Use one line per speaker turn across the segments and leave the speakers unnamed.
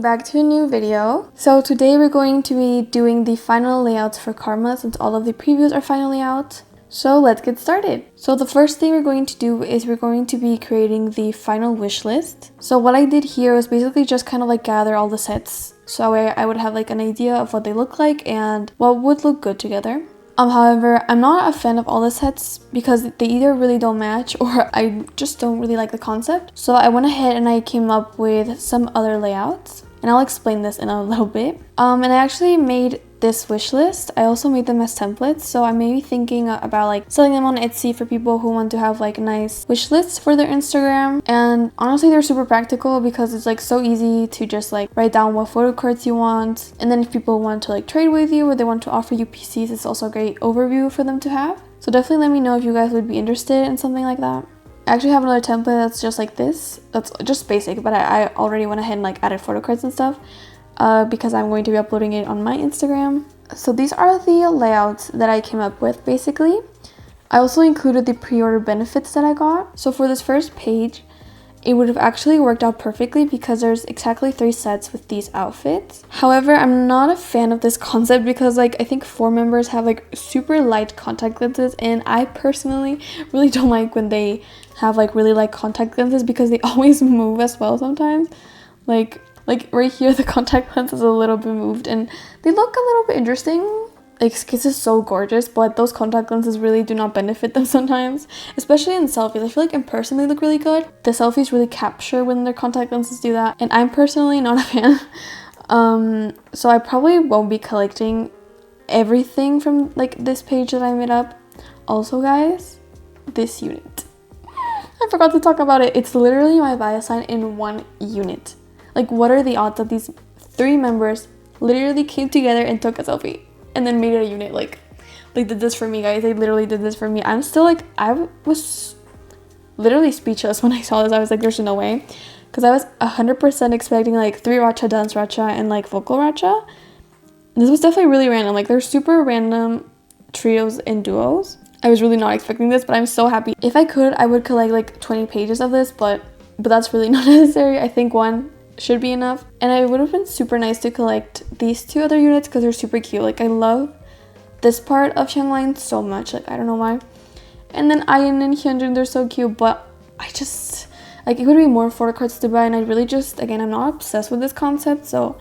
welcome back to a new video. So today we're going to be doing the final layouts for Karma since all of the previews are finally out. So let's get started. So the first thing we're going to do is we're going to be creating the final wish list. So what I did here was basically just kind of like gather all the sets so I would have like an idea of what they look like and what would look good together. However, I'm not a fan of all the sets because they either really don't match or I just don't really like the concept. So I went ahead and I came up with some other layouts and I'll explain this in a little bit. And I actually made this wish list. I also made them as templates, so I may be thinking about like selling them on Etsy for people who want to have like nice wish lists for their Instagram. And honestly, they're super practical because it's like so easy to just like write down what photo cards you want, and then if people want to like trade with you or they want to offer you PCs, it's also a great overview for them to have. So definitely let me know if you guys would be interested in something like that. I actually have another template that's just like this. That's just basic, but I already went ahead and like added photo cards and stuff. Because I'm going to be uploading it on my Instagram. So these are the layouts that I came up with basically. I also included the pre-order benefits that I got. So for this first page, it would have actually worked out perfectly because there's exactly 3 sets with these outfits. However, I'm not a fan of this concept because like I think 4 members have like super light contact lenses, and I personally really don't like when they have like really light contact lenses because they always move as well sometimes. Like right here, the contact lens is a little bit moved and they look a little bit interesting. Like, Kiss is so gorgeous, but those contact lenses really do not benefit them sometimes, especially in selfies. I feel like in person they look really good. The selfies really capture when their contact lenses do that, and I'm personally not a fan. So I probably won't be collecting everything from like this page that I made up. Also, guys, this unit. I forgot to talk about it. It's literally my bio sign in one unit. Like, what are the odds that these 3 members literally came together and took a selfie and then made it a unit? Like they did this for me, guys. They literally did this for me. I'm still like, I was literally speechless when I saw this. I was like, there's no way. Because I was 100% expecting like 3 Racha, dance Racha, and like vocal Racha. This was definitely really random. Like, they're super random trios and duos. I was really not expecting this, but I'm so happy. If I could, I would collect like 20 pages of this, but that's really not necessary. I think one should be enough. And it would have been super nice to collect these 2 other units because they're super cute. Like, I love this part of Xiangline so much. Like, I don't know why. And then Ayan and Hyunjin, they're so cute, but I just like, it would be more photo cards to buy, and I really just, again, I'm not obsessed with this concept, so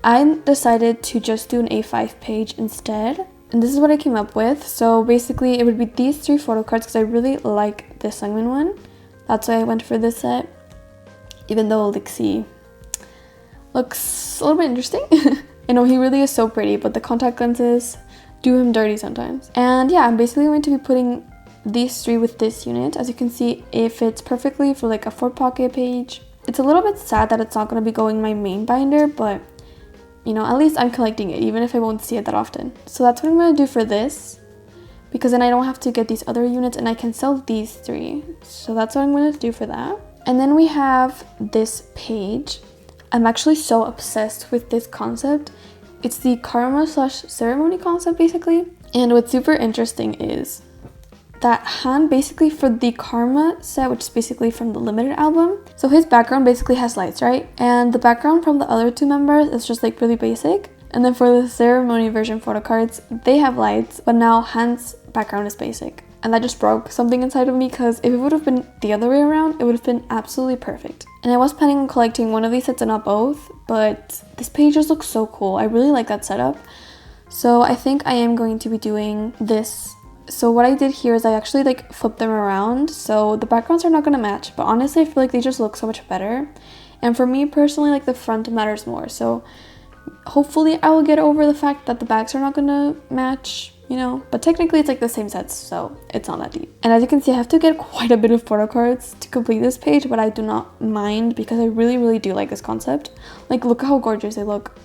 I decided to just do an A5 page instead. And this is what I came up with. So basically it would be these 3 photo cards because I really like this Sungmin one. That's why I went for this set, even though Lixie looks a little bit interesting. I know he really is so pretty, but the contact lenses do him dirty sometimes. And yeah, I'm basically going to be putting these 3 with this unit. As you can see, it fits perfectly for like a 4-pocket page. It's a little bit sad that it's not going to be going in my main binder, but you know, at least I'm collecting it, even if I won't see it that often. So that's what I'm going to do for this, because then I don't have to get these other units and I can sell these 3. So that's what I'm going to do for that. And then we have this page. I'm actually so obsessed with this concept. It's the karma / ceremony concept basically. And what's super interesting is that Han basically for the karma set, which is basically from the limited album. So his background basically has lights, right? And the background from the other 2 members is just like really basic. And then for the ceremony version photo cards, they have lights, but now Han's background is basic. And that just broke something inside of me because if it would have been the other way around, it would have been absolutely perfect. And I was planning on collecting one of these sets and not both, but this page just looks so cool. I really like that setup. So I think I am going to be doing this. So what I did here is I actually like flipped them around. So the backgrounds are not going to match, but honestly I feel like they just look so much better. And for me personally, like the front matters more. So hopefully I will get over the fact that the backs are not going to match, you know, but technically it's like the same sets, so it's not that deep. And as you can see, I have to get quite a bit of photo cards to complete this page, but I do not mind because I really do like this concept. Like, look how gorgeous they look.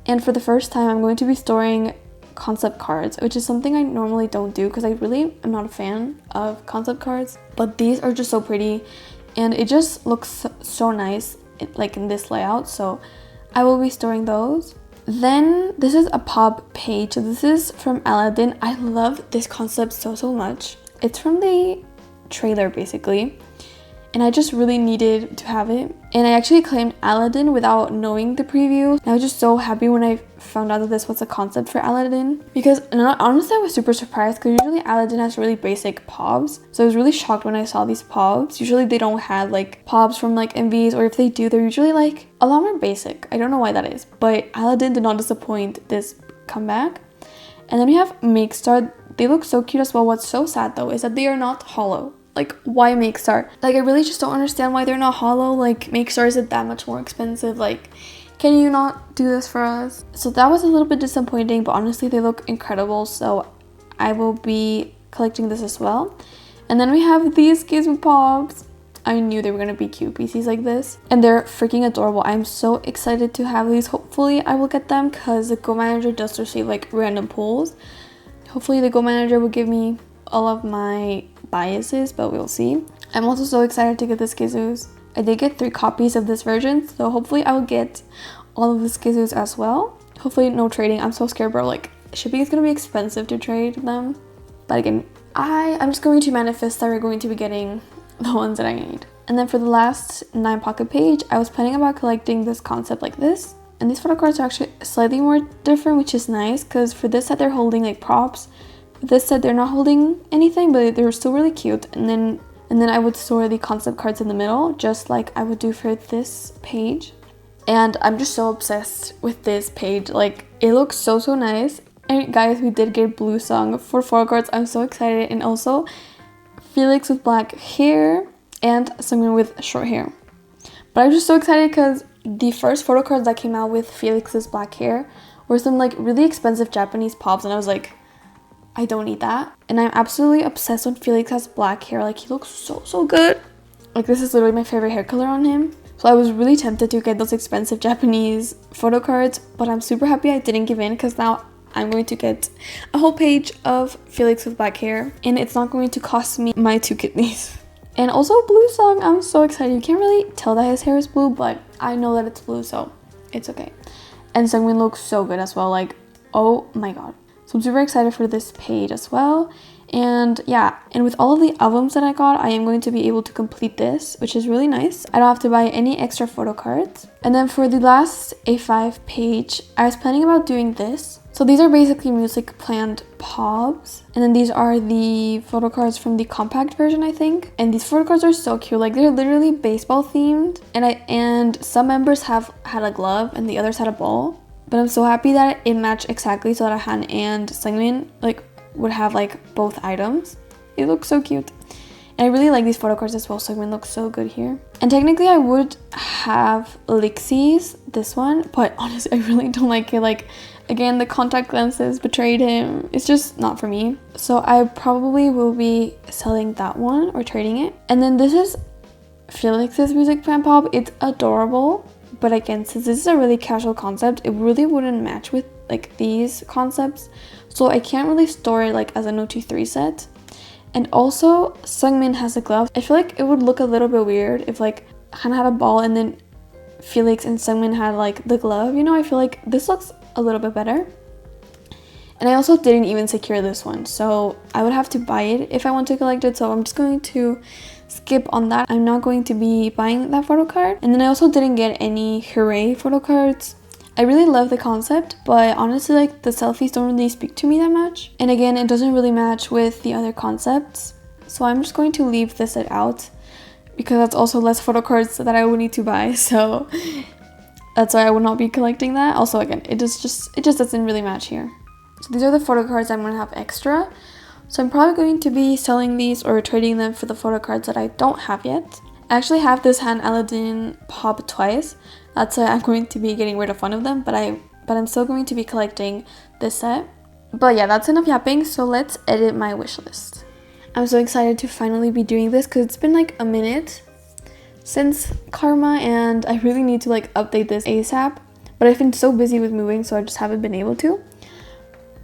And for the first time, I'm going to be storing concept cards, which is something I normally don't do because I really am not a fan of concept cards, but these are just so pretty and it just looks so nice like in this layout, so I will be storing those. Then this is a pop page. So this is from Aladdin. I love this concept so much. It's from the trailer basically, and I just really needed to have it. And I actually claimed Aladdin without knowing the preview. And I was just so happy when I found out that this was a concept for Aladdin, because honestly I was super surprised because usually Aladdin has really basic pobs. So I was really shocked when I saw these pobs. Usually they don't have like pobs from like MVs, or if they do, they're usually like a lot more basic. I don't know why that is, but Aladdin did not disappoint this comeback. And then we have Make Star. They look so cute as well. What's so sad though is that they are not hollow. Like, why Make Star? Like, I really just don't understand why they're not hollow. Like, Make Star isn't that much more expensive. Like, can you not do this for us? So that was a little bit disappointing, but honestly they look incredible, so I will be collecting this as well. And then we have these Gizmo Pops. I knew they were gonna be cute pieces like this, and they're freaking adorable. I'm so excited to have these. Hopefully I will get them because the Go Manager does receive like random pulls. Hopefully the Go Manager will give me all of my biases, but we'll see. I'm also so excited to get the Skizoos. I did get 3 copies of this version, so hopefully I will get all of the Skizoos as well. Hopefully no trading. I'm so scared, bro. Like, shipping is gonna be expensive to trade them. But again, I'm just going to manifest that we're going to be getting the ones that I need. And then for the last 9 pocket page, I was planning about collecting this concept like this. And these photo cards are actually slightly more different, which is nice, because for this set they're holding like props. For this set they're not holding anything, but they're still really cute. And then I would store the concept cards in the middle, just like I would do for this page. And I'm just so obsessed with this page. Like, it looks so nice. And guys, we did get Blue Song for 4 cards. I'm so excited. And also Felix with black hair and someone with short hair. But I'm just so excited because the first photo cards that came out with Felix's black hair were some like really expensive Japanese pops, and I was like, I don't need that. And I'm absolutely obsessed when Felix has black hair. Like, he looks so good. Like, this is literally my favorite hair color on him. So I was really tempted to get those expensive Japanese photo cards, but I'm super happy I didn't give in, because now I'm going to get a whole page of Felix with black hair, and it's not going to cost me my 2 kidneys. And also Blue Song, I'm so excited. You can't really tell that his hair is blue, but I know that it's blue, so it's okay. And Sungmin looks so good as well. Like, oh my god. So I'm super excited for this page as well. And yeah, and with all of the albums that I got, I am going to be able to complete this, which is really nice. I don't have to buy any extra photo cards. And then for the last A5 page, I was planning about doing this. So these are basically music planned pobs. And then these are the photo cards from the compact version, I think. And these photo cards are so cute. Like, they're literally baseball themed. And some members have had a glove and the others had a ball. But I'm so happy that it matched exactly, so that Han and Seungmin like would have like both items. It looks so cute. And I really like these photo cards as well. Seungmin looks so good here. And technically I would have Lixie's, this one, but honestly I really don't like it. Like, again, the contact lenses betrayed him. It's just not for me. So I probably will be selling that one or trading it. And then this is Felix's music plan pop. It's adorable. But again, since this is a really casual concept, it really wouldn't match with like these concepts. So I can't really store it like as a No 2-3 set. And also, Seungmin has a glove. I feel like it would look a little bit weird if like Han had a ball and then Felix and Seungmin had like the glove. You know, I feel like this looks a little bit better. And I also didn't even secure this one, so I would have to buy it if I want to collect it. So I'm just going to skip on that. I'm not going to be buying that photo card. And then I also didn't get any Hooray photo cards. I really love the concept, but honestly, like, the selfies don't really speak to me that much. And again, it doesn't really match with the other concepts. So I'm just going to leave this set out, because that's also less photo cards that I would need to buy. So that's why I would not be collecting that. Also, again, it just doesn't really match here. So these are the photo cards I'm going to have extra. So I'm probably going to be selling these or trading them for the photo cards that I don't have yet. I actually have this Han Aladdin pop twice. That's why I'm going to be getting rid of one of them, but I'm still going to be collecting this set. But yeah, that's enough yapping, so let's edit my wish list. I'm so excited to finally be doing this because it's been like a minute since Karma, and I really need to like update this ASAP. But I've been so busy with moving, so I just haven't been able to.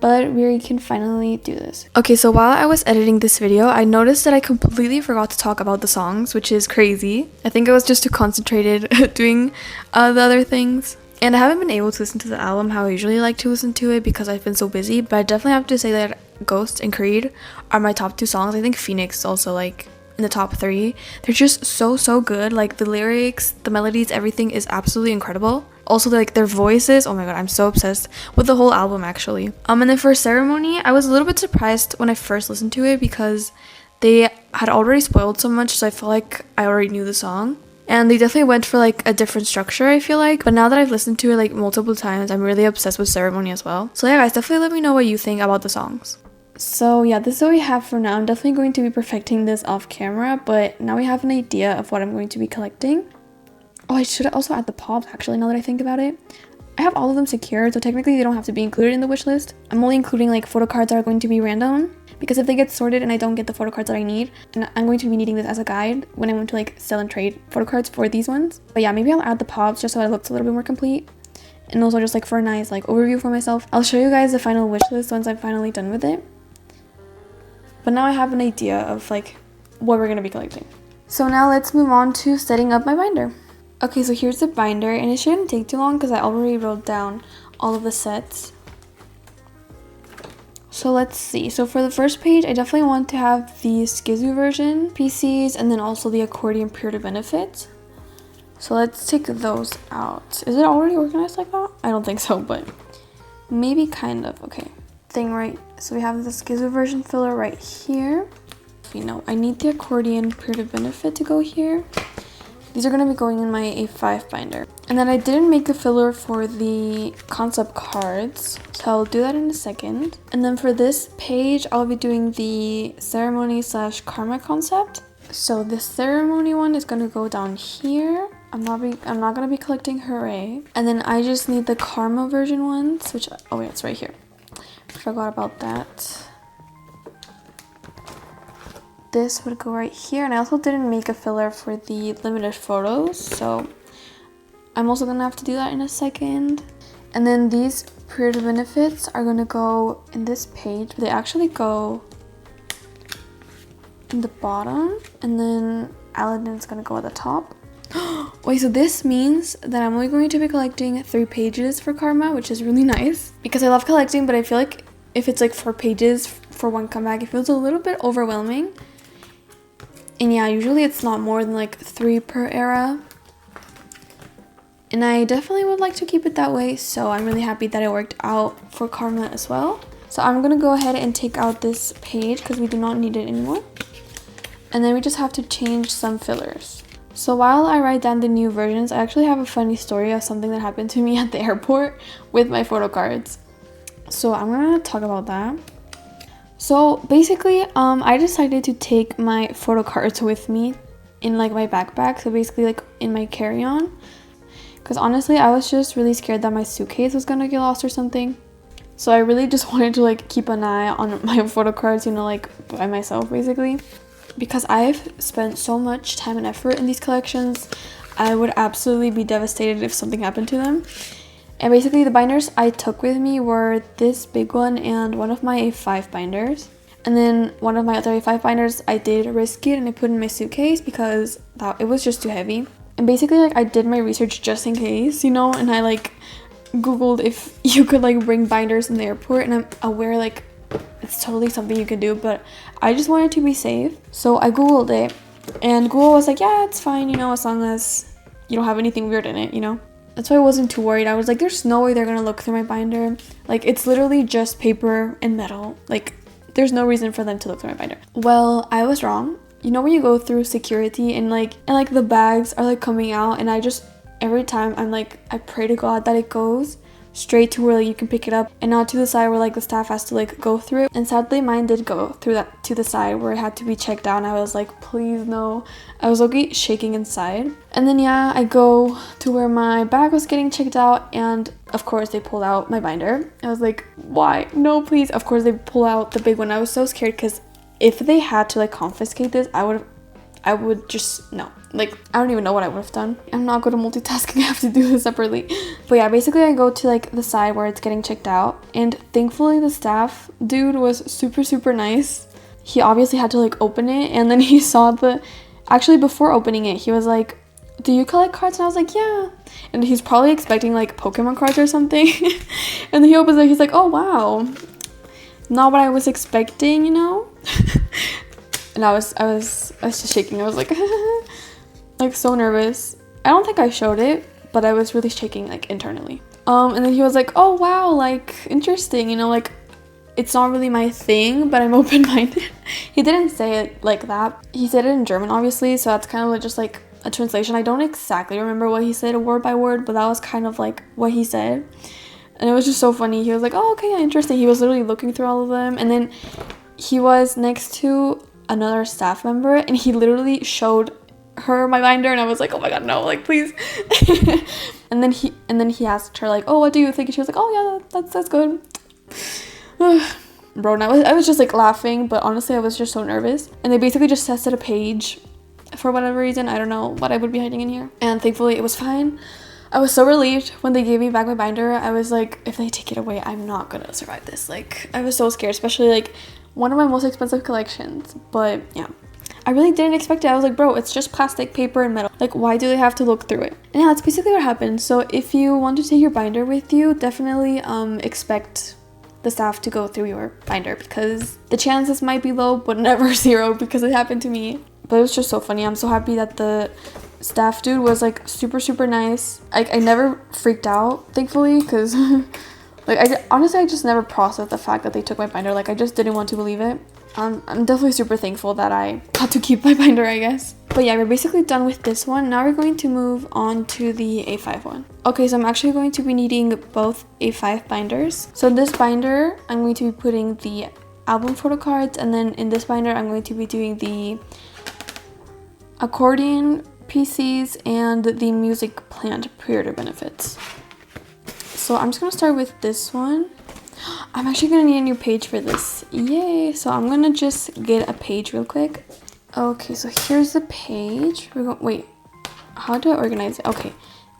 But we can finally do this. Okay, so while I was editing this video, I noticed that I completely forgot to talk about the songs, which is crazy. I think I was just too concentrated doing the other things. And I haven't been able to listen to the album how I usually like to listen to it because I've been so busy. But I definitely have to say that Ghost and Creed are my top 2 songs. I think Phoenix is also like in the top 3. They're just so good. Like the lyrics, the melodies, everything is absolutely incredible. Also, like their voices, oh my god, I'm so obsessed with the whole album actually. And then for Ceremony, I was a little bit surprised when I first listened to it because they had already spoiled so much, so I felt like I already knew the song. And they definitely went for like a different structure, I feel like. But now that I've listened to it like multiple times, I'm really obsessed with Ceremony as well. So yeah guys, definitely let me know what you think about the songs. So yeah, this is what we have for now. I'm definitely going to be perfecting this off camera, but now we have an idea of what I'm going to be collecting. Oh, I should also add the pops actually, now that I think about it. I have all of them secured, so technically they don't have to be included in the wish list. I'm only including like photo cards that are going to be random, because if they get sorted and I don't get the photo cards that I need, and I'm going to be needing this as a guide when I want to like sell and trade photo cards for these ones. But yeah, maybe I'll add the pops just so it looks a little bit more complete. And also just like for a nice like overview for myself. I'll show you guys the final wish list once I'm finally done with it. But now I have an idea of like what we're going to be collecting. So now let's move on to setting up my binder. Okay, so here's the binder, and it shouldn't take too long because I already wrote down all of the sets. So let's see. So for the first page, I definitely want to have the Skizu version, PCs, and then also the accordion pure to benefit. So let's take those out. Is it already organized like that? I don't think so, but maybe kind of. Okay. Thing right. So we have the Skizu version filler right here. You know, I need the accordion pure to benefit to go here. These are going to be going in my A5 binder. And then I didn't make a filler for the concept cards, so I'll do that in a second. And then for this page, I'll be doing the ceremony/karma concept. So the ceremony one is going to go down here. I'm not going to be collecting Hooray. And then I just need the karma version ones, which, oh yeah, it's right here. Forgot about that. This would go right here, and I also didn't make a filler for the limited photos, so I'm also gonna have to do that in a second. And then these pure to benefits are gonna go in this page, but they actually go in the bottom, and then Aladdin's gonna go at the top. Wait, so this means that I'm only going to be collecting 3 pages for Karma, which is really nice because I love collecting, but I feel like if it's like 4 pages for one comeback, it feels a little bit overwhelming. And yeah, usually it's not more than like 3 per era. And I definitely would like to keep it that way, so I'm really happy that it worked out for Karma as well. So I'm gonna go ahead and take out this page because we do not need it anymore. And then we just have to change some fillers. So while I write down the new versions, I actually have a funny story of something that happened to me at the airport with my photo cards. So I'm gonna talk about that. So basically, I decided to take my photo cards with me in like my backpack. So basically like in my carry-on. Because honestly, I was just really scared that my suitcase was gonna get lost or something. So I really just wanted to like keep an eye on my photo cards, you know, like by myself basically. Because I've spent so much time and effort in these collections, I would absolutely be devastated if something happened to them. And basically the binders I took with me were this big one and one of my A5 binders. And then one of my other A5 binders, I did risk it and I put in my suitcase because it was just too heavy. And basically like I did my research just in case, you know, and I like Googled if you could like bring binders in the airport, and I'm aware like it's totally something you can do, but I just wanted to be safe. So I Googled it and Google was like, yeah, it's fine, you know, as long as you don't have anything weird in it, you know. That's why I wasn't too worried. I was like, there's no way they're gonna look through my binder. Like, it's literally just paper and metal. Like, there's no reason for them to look through my binder. Well, I was wrong. You know when you go through security and the bags are like coming out, and every time I'm like, I pray to God that it goes straight to where like, you can pick it up and not to the side where like the staff has to like go through it. And sadly mine did go through that to the side where it had to be checked out, and I was like, please no. I was okay shaking inside. And then yeah, I go to where my bag was getting checked out, and of course they pulled out my binder. I was like, why? No, please. Of course they pull out the big one. I was so scared because if they had to like confiscate this, I would just no. Like, I don't even know what I would have done. I'm not good at multitasking. I have to do this separately. But yeah, basically I go to like the side where it's getting checked out, and thankfully the staff dude was super nice. He obviously had to like open it, and then he saw actually before opening it, he was like, do you collect cards? And I was like, yeah. And he's probably expecting like Pokemon cards or something. And then he opens it, he's like, oh wow, not what I was expecting, you know. And I was just shaking. I was like, like so nervous. I don't think I showed it, but I was really shaking like internally. And then he was like, oh wow, like interesting, you know, like it's not really my thing, but I'm open-minded. He didn't say it like that. He said it in German, obviously, so that's kind of just like a translation. I don't exactly remember what he said word by word, but that was kind of like what he said. And it was just so funny. He was like, oh, okay, yeah, interesting. He was literally looking through all of them. And then he was next to another staff member, and he literally showed her my binder, and I was like, oh my god, no, like please. and then he asked her like, oh, what do you think? And she was like, oh yeah, that's good. Bro, and I was just like laughing, but honestly I was just so nervous. And they basically just tested a page for whatever reason. I don't know what I would be hiding in here, and thankfully it was fine. I was so relieved when they gave me back my binder. I was like, if they take it away, I'm not gonna survive this. Like, I was so scared, especially like one of my most expensive collections. But yeah, I really didn't expect it. I was like, bro, it's just plastic, paper, and metal. Like, why do they have to look through it? And yeah, that's basically what happened. So if you want to take your binder with you, definitely expect the staff to go through your binder, because the chances might be low, but never zero, because it happened to me. But it was just so funny. I'm so happy that the staff dude was like super nice. I never freaked out, thankfully, because like honestly I just never processed the fact that they took my binder. Like, I just didn't want to believe it. I'm definitely super thankful that I got to keep my binder, I guess. But yeah, we're basically done with this one. Now we're going to move on to the A5 one. Okay, so I'm actually going to be needing both A5 binders. So in this binder, I'm going to be putting the album photo cards, and then in this binder, I'm going to be doing the accordion PCs and the music plant pre-order benefits. So I'm just gonna start with this one. I'm actually gonna need a new page for this. Yay! So I'm gonna just get a page real quick. Okay, so here's the page. Wait, how do I organize it? Okay.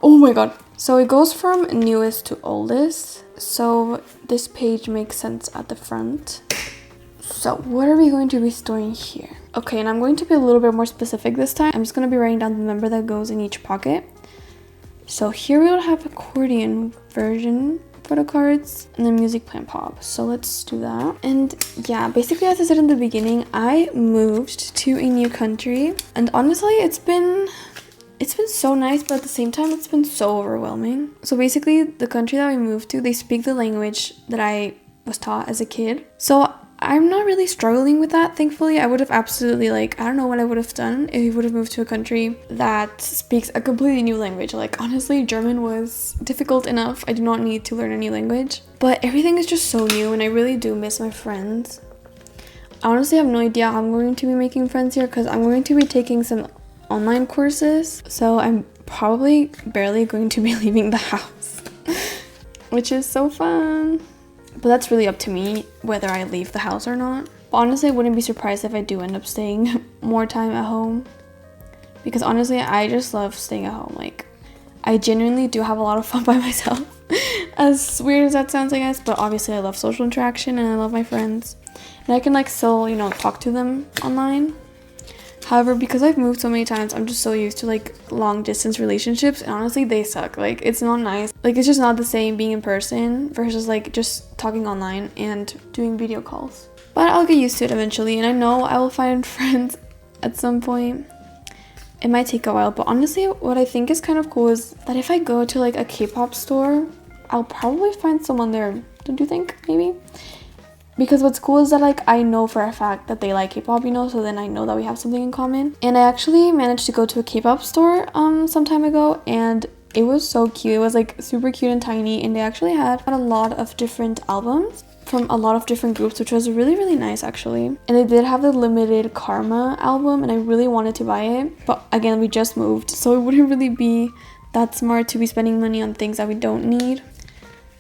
Oh my god. So it goes from newest to oldest. So this page makes sense at the front. So what are we going to be storing here? Okay, and I'm going to be a little bit more specific this time. I'm just going to be writing down the number that goes in each pocket. So here we will have accordion version photo cards and then music plant pop. So let's do that. And yeah, basically as I said in the beginning, I moved to a new country, and honestly it's been so nice, but at the same time it's been so overwhelming. So basically the country that we moved to, they speak the language that I was taught as a kid. So I'm not really struggling with that, thankfully. I would have absolutely, like, I don't know what I would have done if we would have moved to a country that speaks a completely new language. Like, honestly, German was difficult enough. I do not need to learn a new language. But everything is just so new, and I really do miss my friends. I honestly have no idea how I'm going to be making friends here, because I'm going to be taking some online courses. So I'm probably barely going to be leaving the house, which is so fun. But that's really up to me whether I leave the house or not. But honestly, I wouldn't be surprised if I do end up staying more time at home, because honestly, I just love staying at home. Like, I genuinely do have a lot of fun by myself. As weird as that sounds, I guess, but obviously I love social interaction and I love my friends. And I can like still, you know, talk to them online. However, because I've moved so many times, I'm just so used to like long distance relationships, and honestly they suck. Like, it's not nice. Like, it's just not the same being in person versus like just talking online and doing video calls. But I'll get used to it eventually, and I know I will find friends at some point. It might take a while, but honestly what I think is kind of cool is that if I go to like a K-pop store, I'll probably find someone there. Don't you think? Maybe? Because what's cool is that like I know for a fact that they like K-pop, you know, so then I know that we have something in common. And I actually managed to go to a K-pop store some time ago, and it was so cute. It was like super cute and tiny, and they actually had a lot of different albums from a lot of different groups, which was really nice actually. And they did have the limited Karma album, and I really wanted to buy it, but again, we just moved, so it wouldn't really be that smart to be spending money on things that we don't need.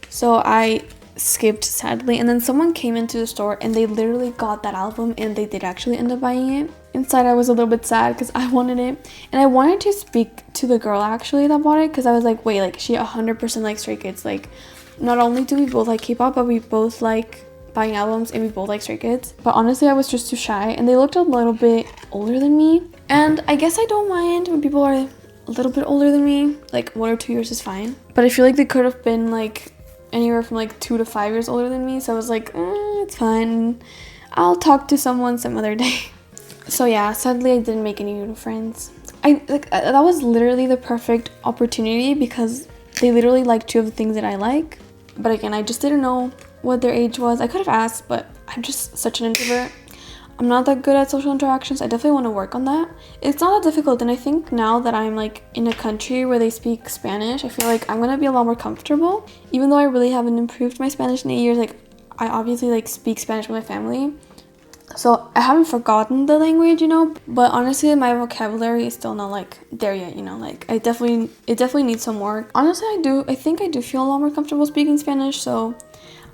So I skipped, sadly. And then someone came into the store and they literally got that album, and they did actually end up buying it. Inside I was a little bit sad because I wanted it, and I wanted to speak to the girl actually that bought it, because I was like, wait, like she 100% likes Stray Kids. Like, not only do we both like K-pop, but we both like buying albums, and we both like Stray Kids. But honestly I was just too shy, and they looked a little bit older than me, and I guess I don't mind when people are a little bit older than me. Like 1 or 2 years is fine, but I feel like they could have been like anywhere from like 2 to 5 years older than me, so I was like, it's fine, I'll talk to someone some other day. So yeah, sadly I didn't make any new friends. That was literally the perfect opportunity because they literally like two of the things that I like. But again, I just didn't know what their age was. I could have asked, but I'm just such an introvert. I'm not that good at social interactions. I definitely want to work on that. It's not that difficult, and I think now that I'm like in a country where they speak Spanish, I feel like I'm gonna be a lot more comfortable. Even though I really haven't improved my Spanish in 8 years, like I obviously like speak Spanish with my family. So I haven't forgotten the language, but honestly my vocabulary is still not like there yet, like it definitely needs some work. Honestly, I think I do feel a lot more comfortable speaking Spanish, so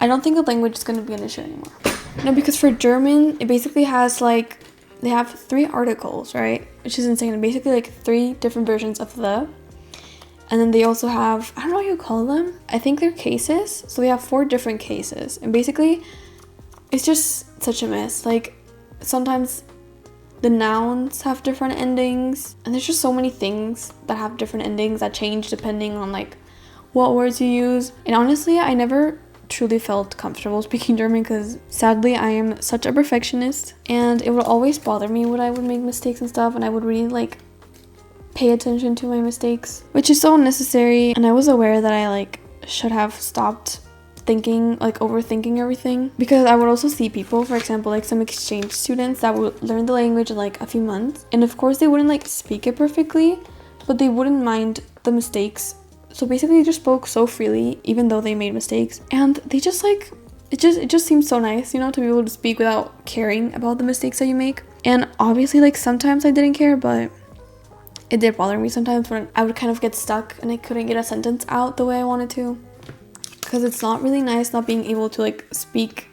I don't think the language is going to be an issue anymore. No, because for German, it basically has like, they have 3 articles, right? Which is insane. Basically like 3 different versions of the. And then they also have, I don't know what you call them. I think they're cases. So they have 4 different cases. And basically, it's just such a mess. Like, sometimes the nouns have different endings. And there's just so many things that have different endings that change depending on like what words you use. And honestly, I never truly felt comfortable speaking German because sadly I am such a perfectionist, and it would always bother me when I would make mistakes and stuff, and I would really like pay attention to my mistakes, which is so unnecessary. And I was aware that I like should have stopped overthinking everything, because I would also see people, for example, like some exchange students that would learn the language in like a few months, and of course they wouldn't like speak it perfectly, but they wouldn't mind the mistakes. So basically they just spoke so freely even though they made mistakes, and they just like it just seems so nice, to be able to speak without caring about the mistakes that you make. And obviously like sometimes I didn't care, but it did bother me sometimes when I would kind of get stuck and I couldn't get a sentence out the way I wanted to, because it's not really nice not being able to like speak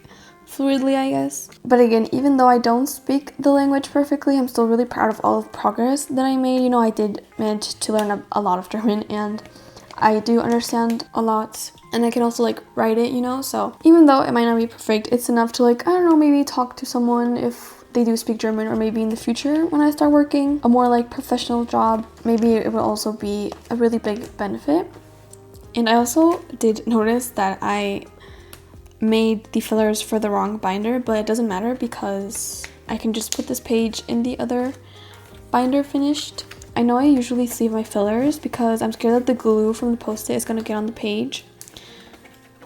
fluidly, I guess. But again, even though I don't speak the language perfectly, I'm still really proud of all the progress that I made. I did manage to learn a lot of German, and I do understand a lot, and I can also like write it, so even though it might not be perfect, it's enough to like, I don't know, maybe talk to someone if they do speak German, or maybe in the future when I start working a more like professional job, maybe it will also be a really big benefit. And I also did notice that I made the fillers for the wrong binder, but it doesn't matter because I can just put this page in the other binder finished. I know I usually sleeve my fillers because I'm scared that the glue from the post-it is going to get on the page.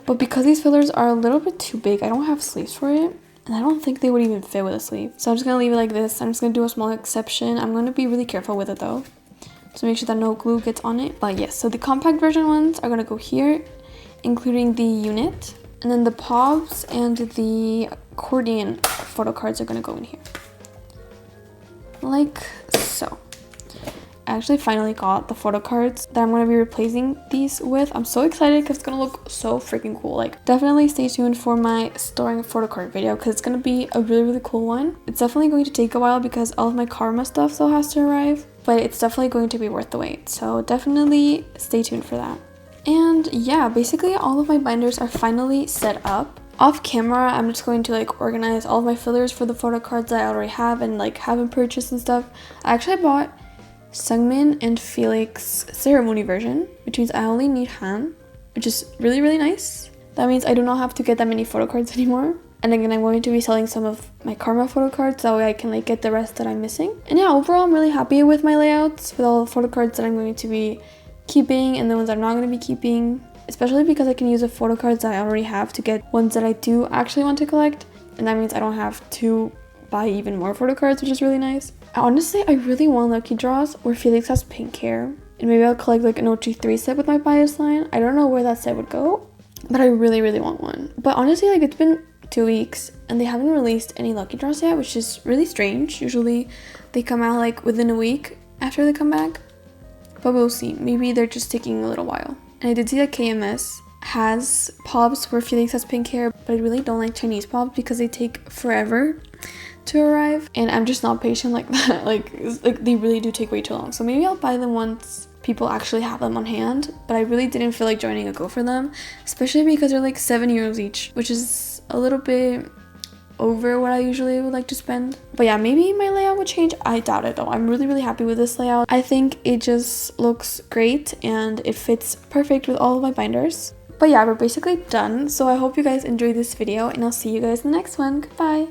But because these fillers are a little bit too big, I don't have sleeves for it. And I don't think they would even fit with a sleeve. So I'm just going to leave it like this. I'm just going to do a small exception. I'm going to be really careful with it though, to make sure that no glue gets on it. But yes, so the compact version ones are going to go here, including the unit. And then the POBs and the accordion photo cards are going to go in here. Like so. I actually finally got the photo cards that I'm going to be replacing these with. I'm so excited because it's going to look so freaking cool. Like, definitely stay tuned for my storing photo card video because it's going to be a really, really cool one. It's definitely going to take a while because all of my Karma stuff still has to arrive, but it's definitely going to be worth the wait. So definitely stay tuned for that. And yeah, basically all of my binders are finally set up. Off camera, I'm just going to like organize all of my fillers for the photo cards that I already have and like haven't purchased and stuff. I actually bought Sungmin and Felix ceremony version, which means I only need Han, which is really, really nice. That means I do not have to get that many photo cards anymore. And again, I'm going to be selling some of my Karma photo cards, that way I can like get the rest that I'm missing. And yeah, overall I'm really happy with my layouts, with all the photo cards that I'm going to be keeping and the ones I'm not going to be keeping, especially because I can use the photo cards that I already have to get ones that I do actually want to collect. And that means I don't have to buy even more photo cards, which is really nice. Honestly, I really want lucky draws where Felix has pink hair, and maybe I'll collect like an OG3 set with my bias line. I don't know where that set would go, but I really, really want one. But honestly, like, it's been 2 weeks and they haven't released any lucky draws yet, which is really strange. Usually they come out like within a week after they come back, but we'll see. Maybe they're just taking a little while. And I did see that KMS has POBs where Felix has pink hair, but I really don't like Chinese POBs because they take forever to arrive, and I'm just not patient like that. like they really do take way too long. So maybe I'll buy them once people actually have them on hand, but I really didn't feel like joining a go for them, especially because they're like €7 each, which is a little bit over what I usually would like to spend. But yeah, maybe my layout would change. I doubt it though. I'm really, really happy with this layout. I think it just looks great and it fits perfect with all of my binders. But yeah, we're basically done. So I hope you guys enjoyed this video, and I'll see you guys in the next one. Goodbye.